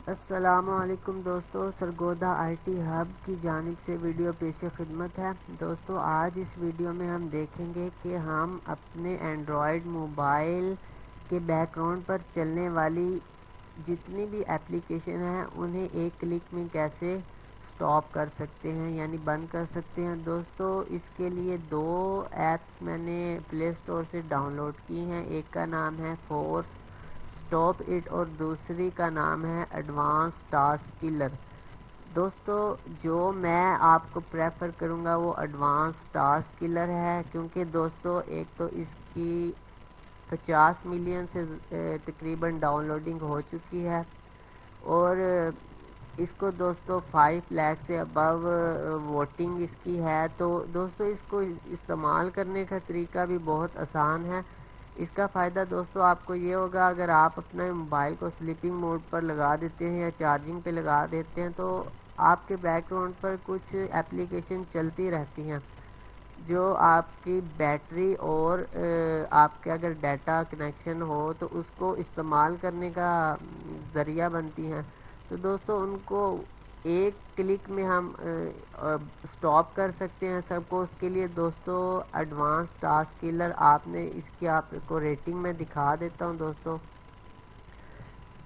السلام علیکم دوستو، سرگودا آئی ٹی ہب کی جانب سے ویڈیو پیش خدمت ہے۔ دوستو آج اس ویڈیو میں ہم دیکھیں گے کہ ہم اپنے اینڈرائیڈ موبائل کے بیک گراؤنڈ پر چلنے والی جتنی بھی ایپلیکیشن ہیں انہیں ایک کلک میں کیسے سٹاپ کر سکتے ہیں، یعنی بند کر سکتے ہیں۔ دوستو اس کے لیے دو ایپس میں نے پلے اسٹور سے ڈاؤن لوڈ کی ہیں، ایک کا نام ہے فورس سٹاپ اٹ اور دوسری کا نام ہے ایڈوانس ٹاسک کلر۔ دوستو جو میں آپ کو پریفر کروں گا وہ ایڈوانس ٹاسک کلر ہے، کیونکہ دوستو ایک تو اس کی 50 ملین سے تقریباً ڈاؤن لوڈنگ ہو چکی ہے، اور اس کو دوستو 5 لاکھ سے ابو ووٹنگ اس کی ہے۔ تو دوستو اس کو استعمال کرنے کا طریقہ بھی بہت آسان ہے۔ اس کا فائدہ دوستو آپ کو یہ ہوگا، اگر آپ اپنے موبائل کو سلیپنگ موڈ پر لگا دیتے ہیں یا چارجنگ پہ لگا دیتے ہیں تو آپ کے بیک گراؤنڈ پر کچھ ایپلیکیشن چلتی رہتی ہیں جو آپ کی بیٹری اور آپ کے اگر ڈیٹا کنیکشن ہو تو اس کو استعمال کرنے کا ذریعہ بنتی ہیں۔ تو دوستو ان کو ایک کلک میں ہم سٹاپ کر سکتے ہیں سب کو۔ اس کے لیے دوستو ایڈوانس ٹاسک کلر آپ نے اس کی آپ کو ریٹنگ میں دکھا دیتا ہوں۔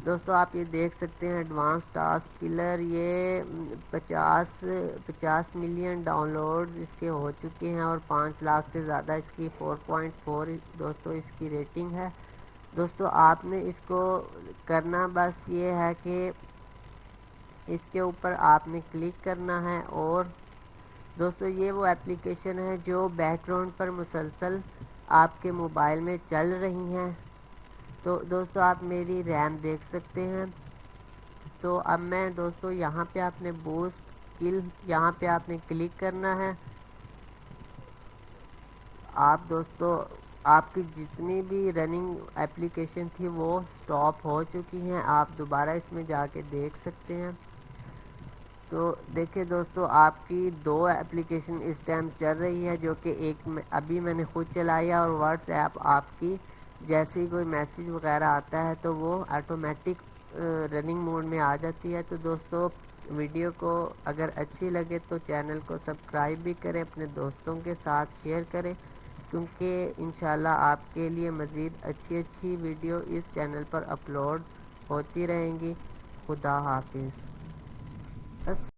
دوستو آپ یہ دیکھ سکتے ہیں ایڈوانس ٹاسک کلر، یہ 50 ملین ڈاؤن لوڈز اس کے ہو چکے ہیں اور 5 لاکھ سے زیادہ اس کی 4.4 دوستو اس کی ریٹنگ ہے۔ دوستو آپ نے اس کو کرنا بس یہ ہے کہ اس کے اوپر آپ نے کلک کرنا ہے، اور دوستو یہ وہ ایپلیکیشن ہے جو بیک گراؤنڈ پر مسلسل آپ کے موبائل میں چل رہی ہیں۔ تو دوستو آپ میری ریم دیکھ سکتے ہیں۔ تو اب میں دوستو یہاں پہ آپ نے بوسٹ کل، یہاں پہ آپ نے کلک کرنا ہے۔ آپ دوستو آپ کی جتنی بھی رننگ ایپلیکیشن تھی وہ سٹاپ ہو چکی ہیں، آپ دوبارہ اس میں جا کے دیکھ سکتے ہیں۔ تو دیکھیں دوستو آپ کی 2 ایپلیکیشن اس ٹائم چل رہی ہے، جو کہ ایک ابھی میں نے خود چلایا، اور واٹس ایپ آپ کی جیسے ہی کوئی میسیج وغیرہ آتا ہے تو وہ آٹومیٹک رننگ موڈ میں آ جاتی ہے۔ تو دوستو ویڈیو کو اگر اچھی لگے تو چینل کو سبسکرائب بھی کریں، اپنے دوستوں کے ساتھ شیئر کریں، کیونکہ انشاءاللہ آپ کے لیے مزید اچھی ویڈیو اس چینل پر اپلوڈ ہوتی رہیں گی۔ خدا حافظ۔